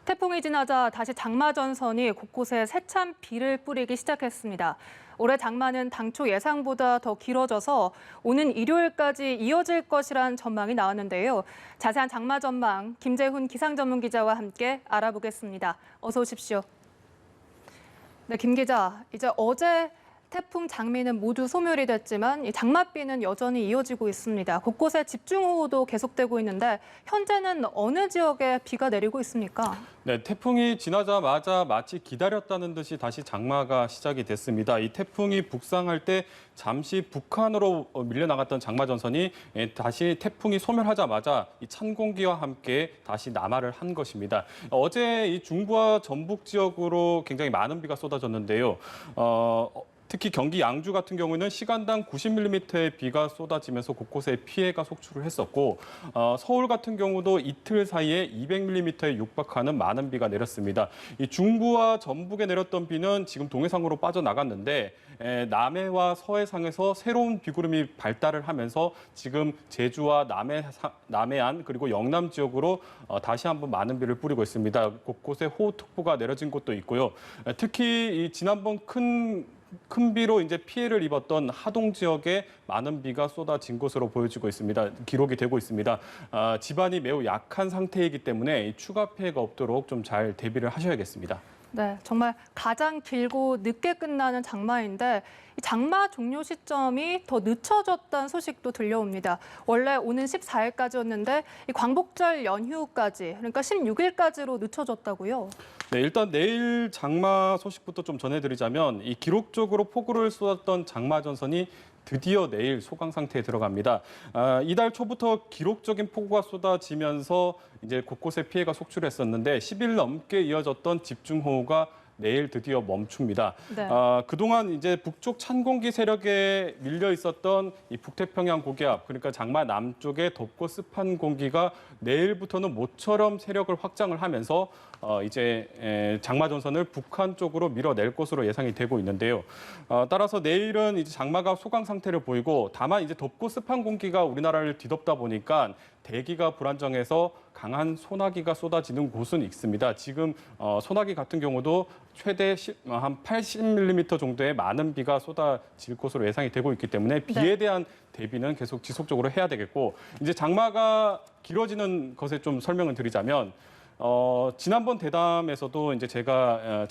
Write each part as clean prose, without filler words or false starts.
태풍이 지나자 다시 장마 전선이 곳곳에 세찬 비를 뿌리기 시작했습니다. 올해 장마는 당초 예상보다 더 길어져서 오는 일요일까지 이어질 것이란 전망이 나왔는데요. 자세한 장마 전망 김재훈 기상전문기자와 함께 알아보겠습니다. 어서 오십시오. 네, 김 기자, 이제 어제 태풍 장미는 모두 소멸이 됐지만 이 장맛비는 여전히 이어지고 있습니다. 곳곳에 집중호우도 계속되고 있는데 현재는 어느 지역에 비가 내리고 있습니까? 네, 태풍이 지나자마자 마치 기다렸다는 듯이 다시 장마가 시작이 됐습니다. 이 태풍이 북상할 때 잠시 북한으로 밀려나갔던 장마 전선이 다시 태풍이 소멸하자마자 이 찬 공기와 함께 다시 남하를 한 것입니다. 어제 이 중부와 전북 지역으로 굉장히 많은 비가 쏟아졌는데요. 특히 경기 양주 같은 경우는 시간당 90mm의 비가 쏟아지면서 곳곳에 피해가 속출을 했었고 서울 같은 경우도 이틀 사이에 200mm에 육박하는 많은 비가 내렸습니다. 이 중부와 전북에 내렸던 비는 지금 동해상으로 빠져나갔는데 남해와 서해상에서 새로운 비구름이 발달을 하면서 지금 제주와 남해안 그리고 영남 지역으로 다시 한번 많은 비를 뿌리고 있습니다. 곳곳에 호우특보가 내려진 곳도 있고요. 특히 이 지난번 큰 비로 이제 피해를 입었던 하동 지역에 많은 비가 쏟아진 것으로 보여지고 있습니다. 기록이 되고 있습니다. 지반이 매우 약한 상태이기 때문에 추가 피해가 없도록 좀 잘 대비를 하셔야겠습니다. 네, 정말 가장 길고 늦게 끝나는 장마인데 이 장마 종료 시점이 더 늦춰졌다는 소식도 들려옵니다. 원래 오는 14일까지였는데 이 광복절 연휴까지, 그러니까 16일까지로 늦춰졌다고요? 네, 일단 내일 장마 소식부터 좀 전해드리자면 이 기록적으로 폭우를 쏟았던 장마 전선이 드디어 내일 소강 상태에 들어갑니다. 이달 초부터 기록적인 폭우가 쏟아지면서 이제 곳곳에 피해가 속출했었는데 10일 넘게 이어졌던 집중호우가 내일 드디어 멈춥니다. 네. 그동안 이제 북쪽 찬 공기 세력에 밀려 있었던 이 북태평양 고기압, 그러니까 장마 남쪽의 덥고 습한 공기가 내일부터는 모처럼 세력을 확장을 하면서 이제 장마 전선을 북한 쪽으로 밀어낼 것으로 예상이 되고 있는데요. 따라서 내일은 이제 장마가 소강 상태를 보이고 다만 이제 덥고 습한 공기가 우리나라를 뒤덮다 보니까 대기가 불안정해서 강한 소나기가 쏟아지는 곳은 있습니다. 지금 소나기 같은 경우도 최대 한 80mm 정도의 많은 비가 쏟아질 것으로 예상이 되고 있기 때문에 비에 대한 대비는 계속 지속적으로 해야 되겠고 이제 장마가 길어지는 것에 좀 설명을 드리자면 지난번 대담에서도 이제 제가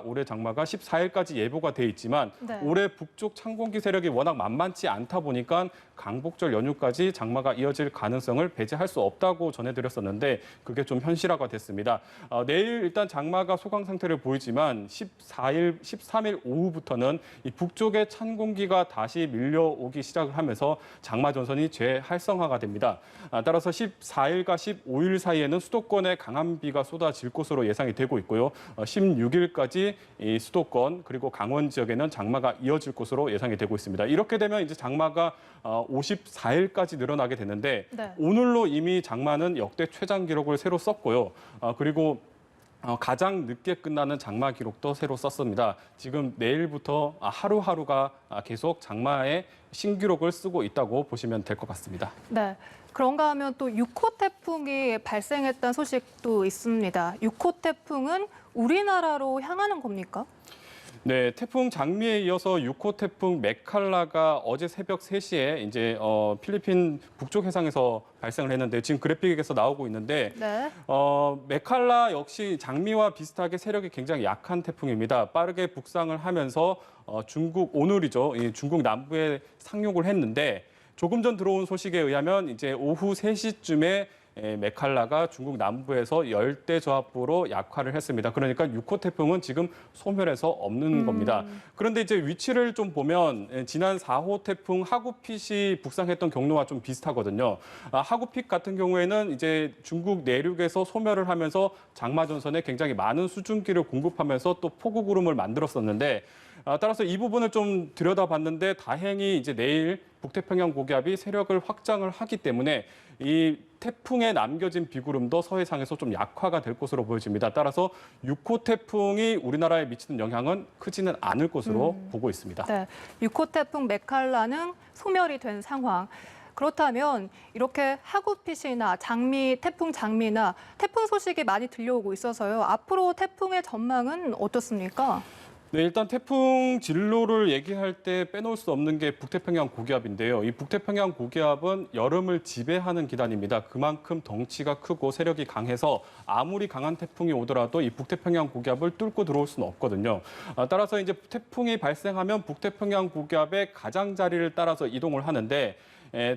올해 장마가 14일까지 예보가 돼 있지만 올해 북쪽 찬 공기 세력이 워낙 만만치 않다 보니까 광복절 연휴까지 장마가 이어질 가능성을 배제할 수 없다고 전해드렸었는데 그게 좀 현실화가 됐습니다. 내일 일단 장마가 소강 상태를 보이지만 13일 오후부터는 이 북쪽의 찬 공기가 다시 밀려오기 시작을 하면서 장마 전선이 재활성화가 됩니다. 따라서 14일과 15일 사이에는 수도권에 강한 비가 쏟아질 것으로 예상이 되고 있고요. 16일까지 이 수도권 그리고 강원 지역에는 장마가 이어질 것으로 예상이 되고 있습니다. 이렇게 되면 이제 장마가 54일까지 늘어나게 되는데 오늘로 이미 장마는 역대 최장 기록을 새로 썼고요. 그리고 가장 늦게 끝나는 장마 기록도 새로 썼습니다. 지금 내일부터 하루하루가 계속 장마의 신기록을 쓰고 있다고 보시면 될 것 같습니다. 네. 그런가 하면 또 6호 태풍이 발생했다는 소식도 있습니다. 6호 태풍은 우리나라로 향하는 겁니까? 네, 태풍 장미에 이어서 6호 태풍 메칼라가 어제 새벽 3시에 이제 필리핀 북쪽 해상에서 발생을 했는데 지금 그래픽에서 나오고 있는데 메칼라 역시 장미와 비슷하게 세력이 굉장히 약한 태풍입니다. 빠르게 북상을 하면서 오늘이죠. 중국 남부에 상륙을 했는데 조금 전 들어온 소식에 의하면 이제 오후 3시쯤에 메칼라가 중국 남부에서 열대저압부로 약화를 했습니다. 그러니까 6호 태풍은 지금 소멸해서 없는 겁니다. 그런데 이제 위치를 좀 보면 지난 4호 태풍 하구핏이 북상했던 경로와 좀 비슷하거든요. 하구핏 같은 경우에는 이제 중국 내륙에서 소멸을 하면서 장마 전선에 굉장히 많은 수증기를 공급하면서 또 폭우구름을 만들었었는데 따라서 이 부분을 좀 들여다봤는데 다행히 이제 내일 북태평양 고기압이 세력을 확장을 하기 때문에 이 태풍에 남겨진 비구름도 서해상에서 좀 약화가 될 것으로 보여집니다. 따라서 6호 태풍이 우리나라에 미치는 영향은 크지는 않을 것으로 보고 있습니다. 네, 6호 태풍 메칼라는 소멸이 된 상황. 그렇다면 이렇게 하구핏이나 장미, 태풍 장미나 태풍 소식이 많이 들려오고 있어서요. 앞으로 태풍의 전망은 어떻습니까? 네, 일단 태풍 진로를 얘기할 때 빼놓을 수 없는 게 북태평양 고기압인데요. 이 북태평양 고기압은 여름을 지배하는 기단입니다. 그만큼 덩치가 크고 세력이 강해서 아무리 강한 태풍이 오더라도 이 북태평양 고기압을 뚫고 들어올 수는 없거든요. 따라서 이제 태풍이 발생하면 북태평양 고기압의 가장자리를 따라서 이동을 하는데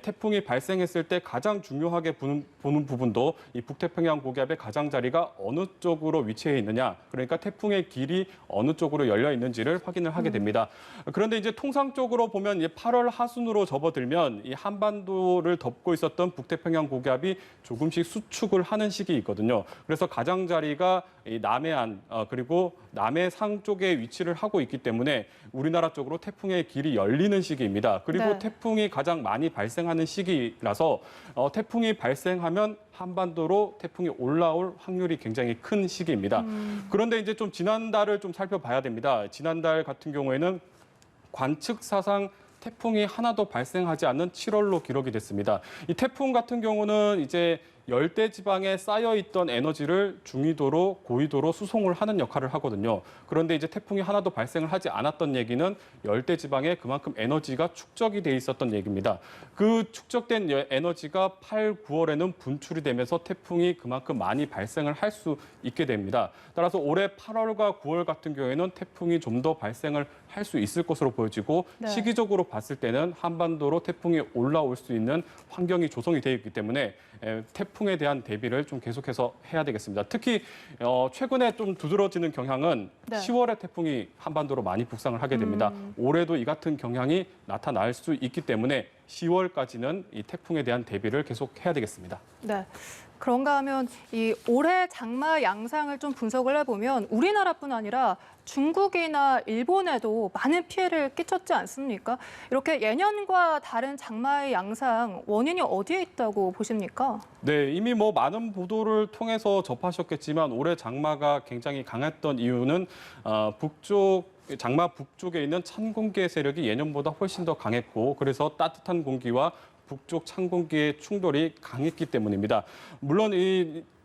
태풍이 발생했을 때 가장 중요하게 보는 부분도 이 북태평양 고기압의 가장자리가 어느 쪽으로 위치해 있느냐, 그러니까 태풍의 길이 어느 쪽으로 열려 있는지를 확인을 하게 됩니다. 그런데 이제 통상적으로 보면 8월 하순으로 접어들면 이 한반도를 덮고 있었던 북태평양 고기압이 조금씩 수축을 하는 시기 있거든요. 그래서 가장자리가 이 남해안 그리고 남해상 쪽에 위치를 하고 있기 때문에 우리나라 쪽으로 태풍의 길이 열리는 시기입니다. 그리고 네. 태풍이 가장 많이 발생하는 시기라서 태풍이 발생하면 한반도로 태풍이 올라올 확률이 굉장히 큰 시기입니다. 그런데 이제 좀 지난달을 좀 살펴봐야 됩니다. 지난달 같은 경우에는 관측사상 태풍이 하나도 발생하지 않는 7월로 기록이 됐습니다. 이 태풍 같은 경우는 이제 열대 지방에 쌓여 있던 에너지를 중위도로 고위도로 수송을 하는 역할을 하거든요. 그런데 이제 태풍이 하나도 발생을 하지 않았던 얘기는 열대 지방에 그만큼 에너지가 축적이 돼 있었던 얘기입니다. 그 축적된 에너지가 8, 9월에는 분출이 되면서 태풍이 그만큼 많이 발생을 할 수 있게 됩니다. 따라서 올해 8월과 9월 같은 경우에는 태풍이 좀 더 발생을 할 수 있을 것으로 보여지고 네. 시기적으로 봤을 때는 한반도로 태풍이 올라올 수 있는 환경이 조성이 되어 있기 때문에 태풍에 대한 대비를 좀 계속해서 해야 되겠습니다. 특히 최근에 좀 두드러지는 경향은 네. 10월에 태풍이 한반도로 많이 북상을 하게 됩니다. 올해도 이 같은 경향이 나타날 수 있기 때문에 10월까지는 이 태풍에 대한 대비를 계속 해야 되겠습니다. 네. 그런가 하면 이 올해 장마 양상을 좀 분석을 해보면 우리나라뿐 아니라 중국이나 일본에도 많은 피해를 끼쳤지 않습니까? 이렇게 예년과 다른 장마의 양상 원인이 어디에 있다고 보십니까? 네, 이미 많은 보도를 통해서 접하셨겠지만 올해 장마가 굉장히 강했던 이유는 장마 북쪽에 있는 찬 공기의 세력이 예년보다 훨씬 더 강했고 그래서 따뜻한 공기와 북쪽 찬 공기의 충돌이 강했기 때문입니다. 물론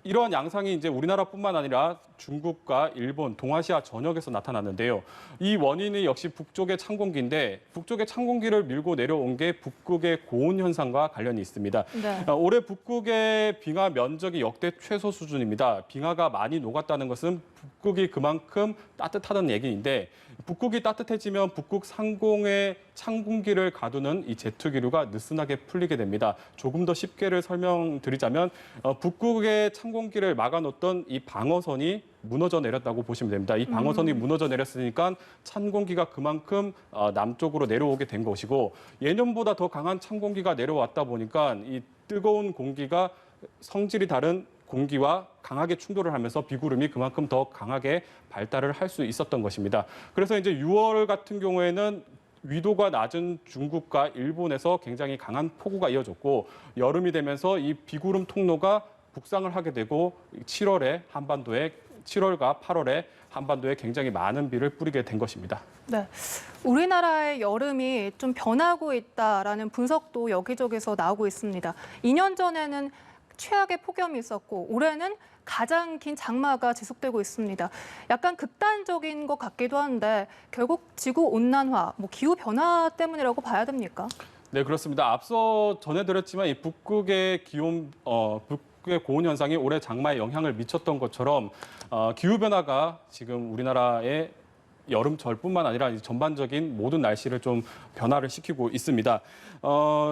이러한 양상이 이제 우리나라뿐만 아니라 중국과 일본, 동아시아 전역에서 나타났는데요. 이 원인이 역시 북쪽의 찬 공기인데 북쪽의 찬 공기를 밀고 내려온 게 북극의 고온 현상과 관련이 있습니다. 네. 올해 북극의 빙하 면적이 역대 최소 수준입니다. 빙하가 많이 녹았다는 것은 북극이 그만큼 따뜻하다는 얘기인데 북극이 따뜻해지면 북극 상공의 찬 공기를 가두는 이 제트기류가 느슨하게 풀리게 됩니다. 조금 더 쉽게를 설명드리자면 북극의 찬 공기를 막아놓던 이 방어선이 무너져 내렸다고 보시면 됩니다. 이 방어선이 무너져 내렸으니까 찬 공기가 그만큼 남쪽으로 내려오게 된 것이고 예년보다 더 강한 찬 공기가 내려왔다 보니까 이 뜨거운 공기가 성질이 다른 공기와 강하게 충돌을 하면서 비구름이 그만큼 더 강하게 발달을 할 수 있었던 것입니다. 그래서 이제 6월 같은 경우에는 위도가 낮은 중국과 일본에서 굉장히 강한 폭우가 이어졌고 여름이 되면서 이 비구름 통로가 북상을 하게 되고 7월과 8월에 한반도에 굉장히 많은 비를 뿌리게 된 것입니다. 네. 우리나라의 여름이 좀 변하고 있다라는 분석도 여기저기서 나오고 있습니다. 2년 전에는 최악의 폭염이 있었고 올해는 가장 긴 장마가 지속되고 있습니다. 약간 극단적인 것 같기도 한데 결국 지구 온난화, 기후 변화 때문이라고 봐야 됩니까? 네, 그렇습니다. 앞서 전해드렸지만 이 북극의 북극의 고온 현상이 올해 장마에 영향을 미쳤던 것처럼 기후 변화가 지금 우리나라의 여름철뿐만 아니라 전반적인 모든 날씨를 좀 변화를 시키고 있습니다.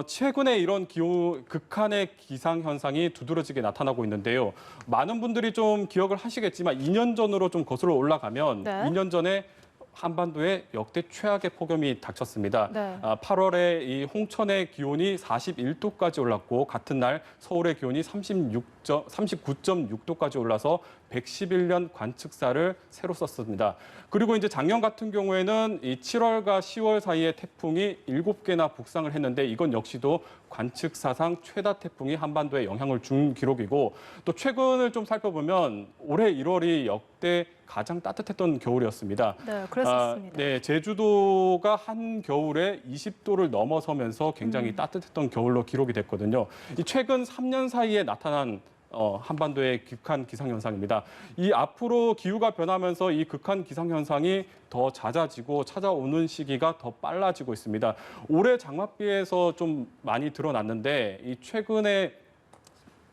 최근에 이런 극한의 기상 현상이 두드러지게 나타나고 있는데요. 많은 분들이 좀 기억을 하시겠지만 2년 전으로 좀 거슬러 올라가면 네. 2년 전에 한반도에 역대 최악의 폭염이 닥쳤습니다. 네. 8월에 이 홍천의 기온이 41도까지 올랐고 같은 날 서울의 기온이 39.6도까지 올라서 111년 관측사를 새로 썼습니다. 그리고 이제 작년 같은 경우에는 이 7월과 10월 사이에 태풍이 7개나 북상을 했는데 이건 역시도 관측 사상 최다 태풍이 한반도에 영향을 준 기록이고 또 최근을 좀 살펴보면 올해 1월이 역대 가장 따뜻했던 겨울이었습니다. 네, 그랬었습니다. 네, 제주도가 한겨울에 20도를 넘어서면서 굉장히 따뜻했던 겨울로 기록이 됐거든요. 이 최근 3년 사이에 나타난 한반도의 극한 기상현상입니다. 이 앞으로 기후가 변하면서 이 극한 기상현상이 더 잦아지고 찾아오는 시기가 더 빨라지고 있습니다. 올해 장맛비에서 좀 많이 드러났는데 이 최근에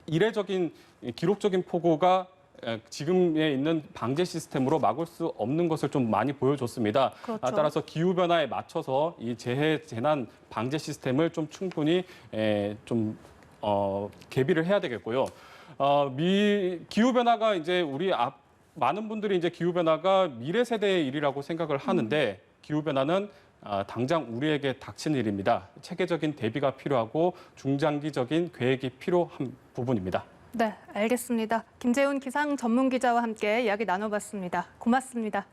이례적인 기록적인 폭우가 지금에 있는 방제 시스템으로 막을 수 없는 것을 좀 많이 보여줬습니다. 그렇죠. 따라서 기후변화에 맞춰서 이 재해 재난 방제 시스템을 좀 충분히 개비를 해야 되겠고요. 기후변화가 이제 많은 분들이 이제 기후변화가 미래 세대의 일이라고 생각을 하는데 기후변화는 당장 우리에게 닥치는 일입니다. 체계적인 대비가 필요하고 중장기적인 계획이 필요한 부분입니다. 네, 알겠습니다. 김재훈 기상 전문 기자와 함께 이야기 나눠봤습니다. 고맙습니다.